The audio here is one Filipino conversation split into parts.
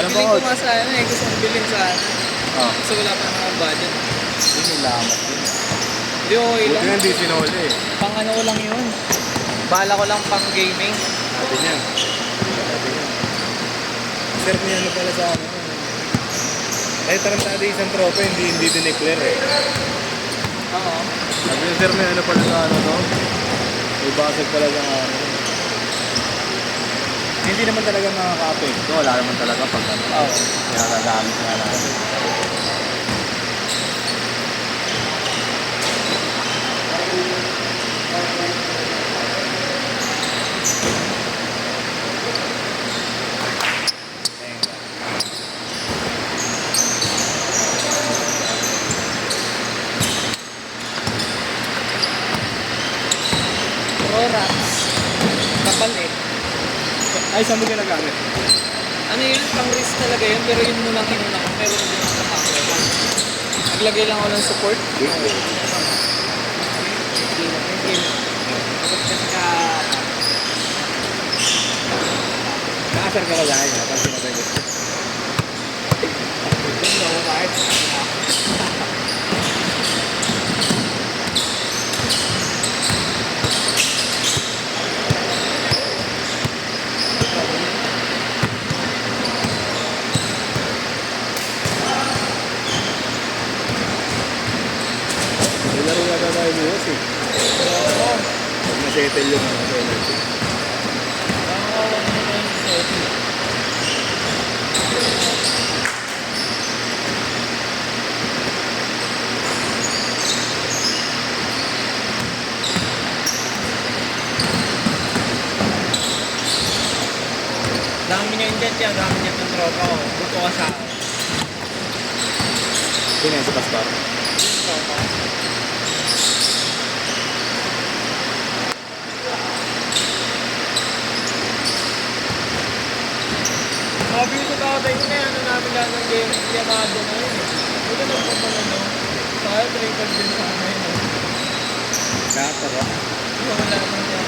Bibiling ko nga sa ano eh. Gusto kong bilhin sa ano. Oh. Kasi wala pa naman akong budget. Yun yung lamat yun. Hindi, okay Buti lang. nga hindi sinuli eh. Pang ano ko lang yun. Bala ko lang pang gaming. Sabi niya. Sabi niya. Sir, may ano pala sa ano. Eh, tarantado isang tropa, hindi dineclare eh. Oo. Sabi niya, sir, may ano pala sa ano to. May basag pala sa ano. Hindi naman talaga nakaka-apekto. Wala naman talaga pag ano. Oo. Kaya gagamit nga natin. Rorax. Kapal eh. Ay, saan mo ginagamit? Ano yun? Pang risk talaga yun. Pero yun mo lang inuna ko. Pero hindi ako nakakita. Naglagay lang ako ng support. Hindi na. Kapag kasi ka... Nakasar ka ba dahil ha? Pag sinabay ko. Hindi ako kahit. Laro na tayo bukas eh. Oo. Pag na-settle yung ano, penalty. Nakakawan mo na yung setting. Dami niya yung jet yan, dami niya yung tropa ko. Buto ka sa akin. Sino yan si Pastor? Yung tropa ko. Sabi ko tatay ko na yan, ano namin lahat ng Yamado na yun eh. Buto na po mga ano. Kaya trigger din sa akin yun. Lahat ba? Wala naman yan.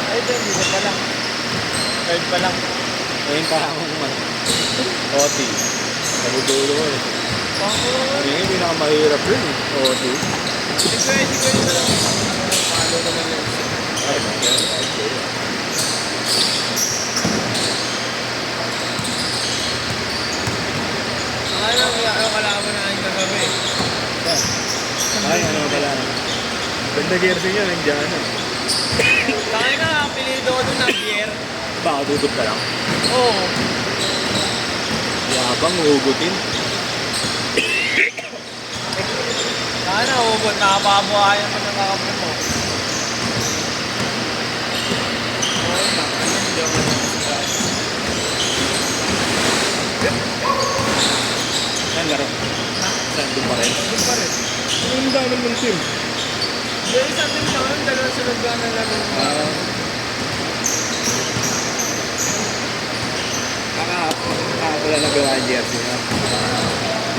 Ay, ito, hindi ko pa lang. Third pa lang. Ayun pa akong ano. Oti. Nabudulo ko eh. Pangko. Hindi yung pinakamahirap rin eh. Oti. Siguro na lang. Palo naman yun. Ay, okay. Ano ang kalaban na yung kagabi? Ay, ano pala. Ganda jersey niya, nandiyan. Kaya na, ang pilido ko doon ng beer. Baka dudot ka lang. Oo. Yabang, hugutin. Kaya na, hugot. Nakapabuhayan naman ng kakapin mo. Oo, hindi ako nagsisigay. Saan laro? Ha? Saan doon pa rin? Doon pa rin. Ano yung dami mong team? Yung isang din naman, dalawang sunod ka na lang. Nakakapala na gawa ang jersey niya.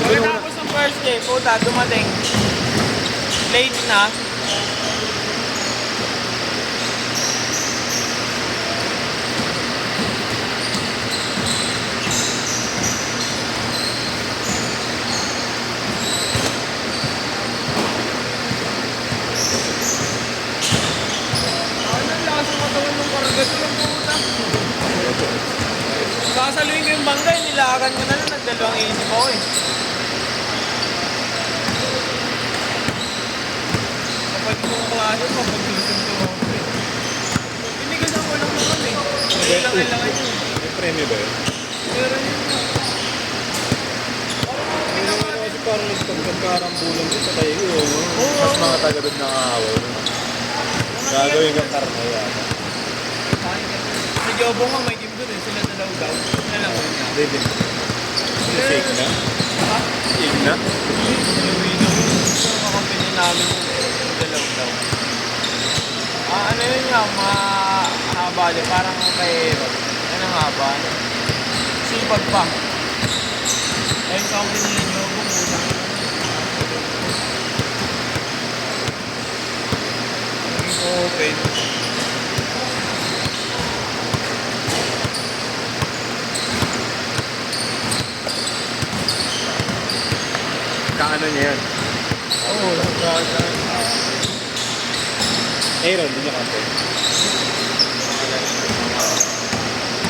Pagkatapos ng first day, puta, dumating. Late na. Ano ang lakas ng katawan ng karagato ng puta? Sasaluhin ko yung bangga, nilakan ko na lang, nagdalawang isip ako eh. Kapag kong klase, mapaglusin ko ako eh. Pinigasan ko lang naman eh. Hindi lang kailangan yun. May premyo ba yun? Pero yun na. Hindi naman kasi parang nagpagkarambulan din sa tayo. Oo. Mas mga taga-bed na kaaway. Gagawin kang karne yan. Si Jobo nga may game doon eh, sila dalaw daw. Alam mo niya. David. Shake na? Ha? Shake na? Inuwi na mo. Yung mga company namin yung dalaw daw. Ano yun nga, mahaba din. Parang kay Aaron. Ano ang haba? Sipag pa. Ayun company ni Jobo, utang. Open. ano niya yun. Oo, nagkakata. Aaron, hindi niya kampi.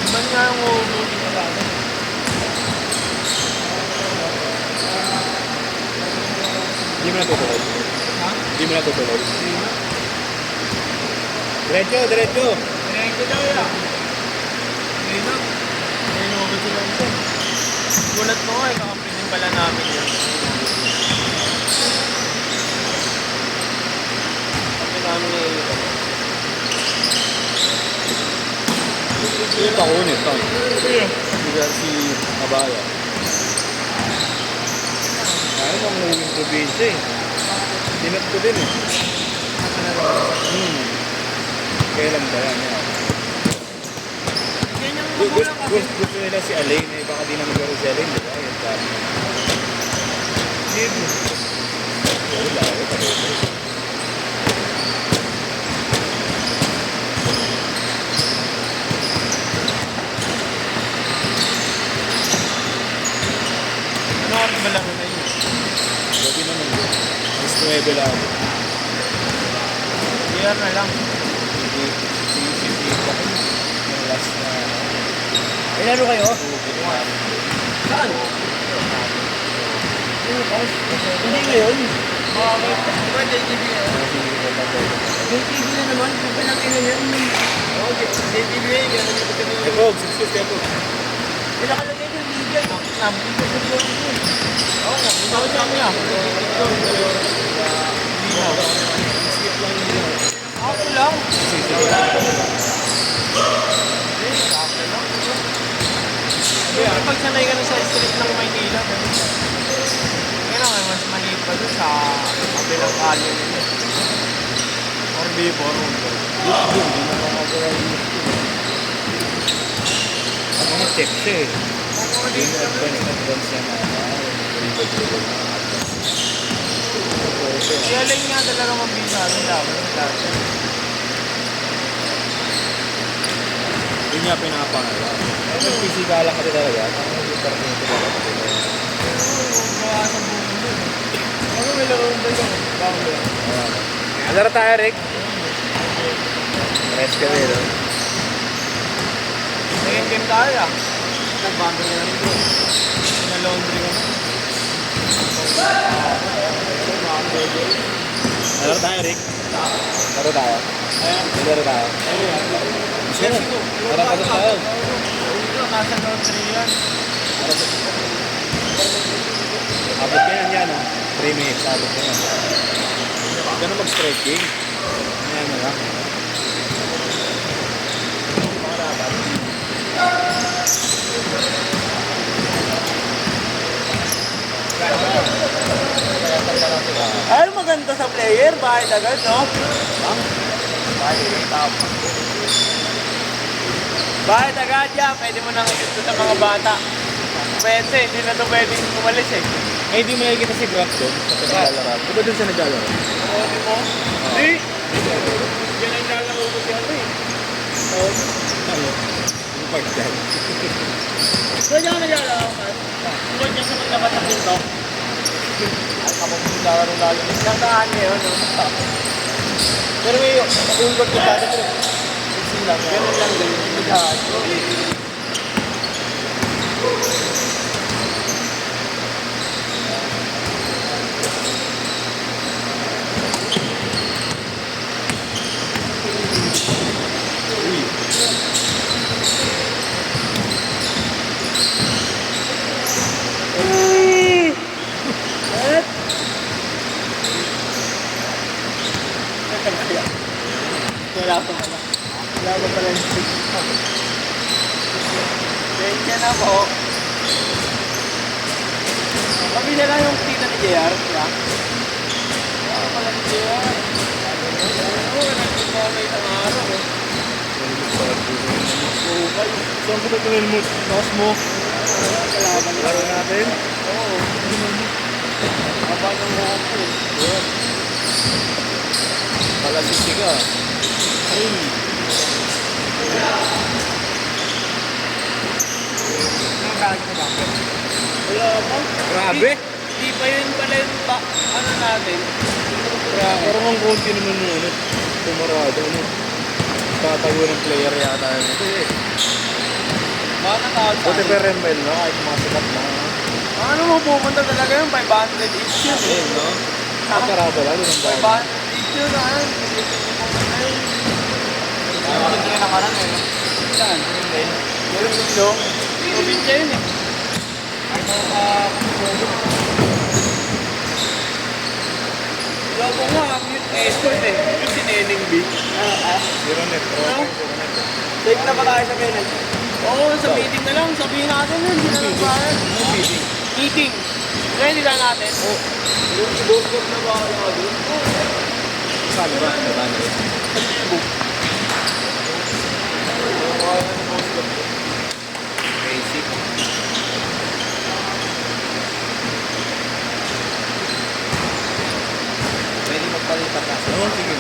Iban nga yung uubuti ka lang. Hindi mo natutuloy. Ha? Hindi mo natutuloy. Diretso, diretso. Direkto daw yan. Hindi na. May inuubot sila isa. Gulat ko nga, kakampi din pala namin yan. Kampi namin na iluto. Ito pa kunit, ito. Sige. Si Abaya. Ayaw mo ang uwing probinsya eh. Dinat ko din eh. Kailan ba yan? Yan yung magulang kasi. Gusto nila si Alain eh. Baka di na magkaroon si Alain, di ba? Yan dami. Libo. Wala, wala. Ano oras ba lang na yun? Gabi naman yun. Mas 9 lang. Year na lang. Hindi pa ko. Yung last na... Ay, lalo kayo? Saan? Hindi ngayon. Di ba JTV ngayon? JTV na naman. Kung pinang-ina yan. Oo, JTV ngayon. Yan ang ito kami. Eh po, 6 kaya po. Pinakalagay ko yung media. Nabigay sa buwan ko. Oo, nabigay sa niya. Skip lang yun. Ako lang. Sige. Ako lang. Siyempre, pag sanay ka na sa street ng Maynila, kaya nga, mas maliit pa doon sa kabilang kalye nila. Or before, Hindi na makagawa yung ano nga, check siya eh. Yung advance yan na kaya lang nga talaga mabisa rin dapat ng dati. yun nga pinapangalaw. Nagpisikalan ka talaga. Ang parang yung pinapangalaw ka talaga. Gawa sa buong doon. Ano may laro ba yun? Bawal yun. Alaro tayo, Rick. Rest ka rin, no? Second game tayo ah. Nagbando na rin doon. Na-laundry ko na. Alaro tayo, Rick. Laro tayo. Laro tayo. Sige. Para pa tayo. Nasa laundry yan. Abot ka yan, no? 3 minutes, abot ka yan. Ganun mag-stretching. Ayan mo lang. Ay, maganda sa player. Bakit agad, no? Bakit agad yan? Pwede mo nang ito sa mga bata. Pwede, hindi na ito pwedeng umalis eh. Eh, di mo nakikita si Grant doon sa naglalaro. Di ba doon siya naglalaro? Pwede mo? Hindi. Yan ang lalaro ko siya eh. Ano? Yung part dyan. Pwede ako naglalaro ka? Tungkol niya sa maglabat ng pinto. At kapag naglalaro lalo. Nagdaan ngayon, no? Pero may yung gold ko dati pero fixing lang. Ganun lang din. Nagdaan. Wala pa pala. Wala pa pala yung stick. Thank you na po. Kami na lang yung tita ni JR. Diba? Wala pala ni JR. Oo, nagpapalay ng araw eh. Okay. Saan ko ba tuloy mo? Lakas mo? Kalaban na. Laro natin? Oo. Haba ng buhok ko eh. Yeah. Palasisi ka. Ay. Nagkakalit ka ba? Wala pa. Grabe. Hindi pa yun pala yung ano natin. Kaya parang ang konti naman yung ano, tumarado, ano. Tatago ng player yata yun. Ito eh. Baka natawag sa Buti akin. pa Rembel, no? Kahit mga sikat na. Ano mo pupunta talaga yung 500 each yun eh. No? Parado lang, yung bahay. 500 each yun ah. Hindi ka naman ano eh. Saan? Hindi. Meron dito. Probinsya yun eh. Ano ka Lobo nga, escort eh. Yung si Neneng B. Zero net, Ano? Safe na ba tayo sa Benin? Oo, sa meeting na lang. Sabihin natin yun. Hindi na nagbayad. Meeting. Ready na natin. Yung si Boss Bob na ba ako doon? Saan ba? Saan ba? Basic. Pwede magpalipat na. Oo, sige.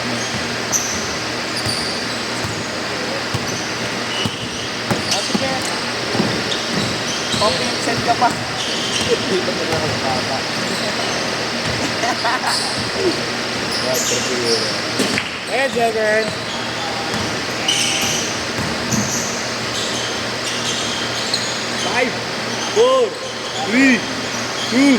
Sige. Okay, send ka pa. Dito mo lang ang bata. Hey, Jagger! 5, 4, 3, 2,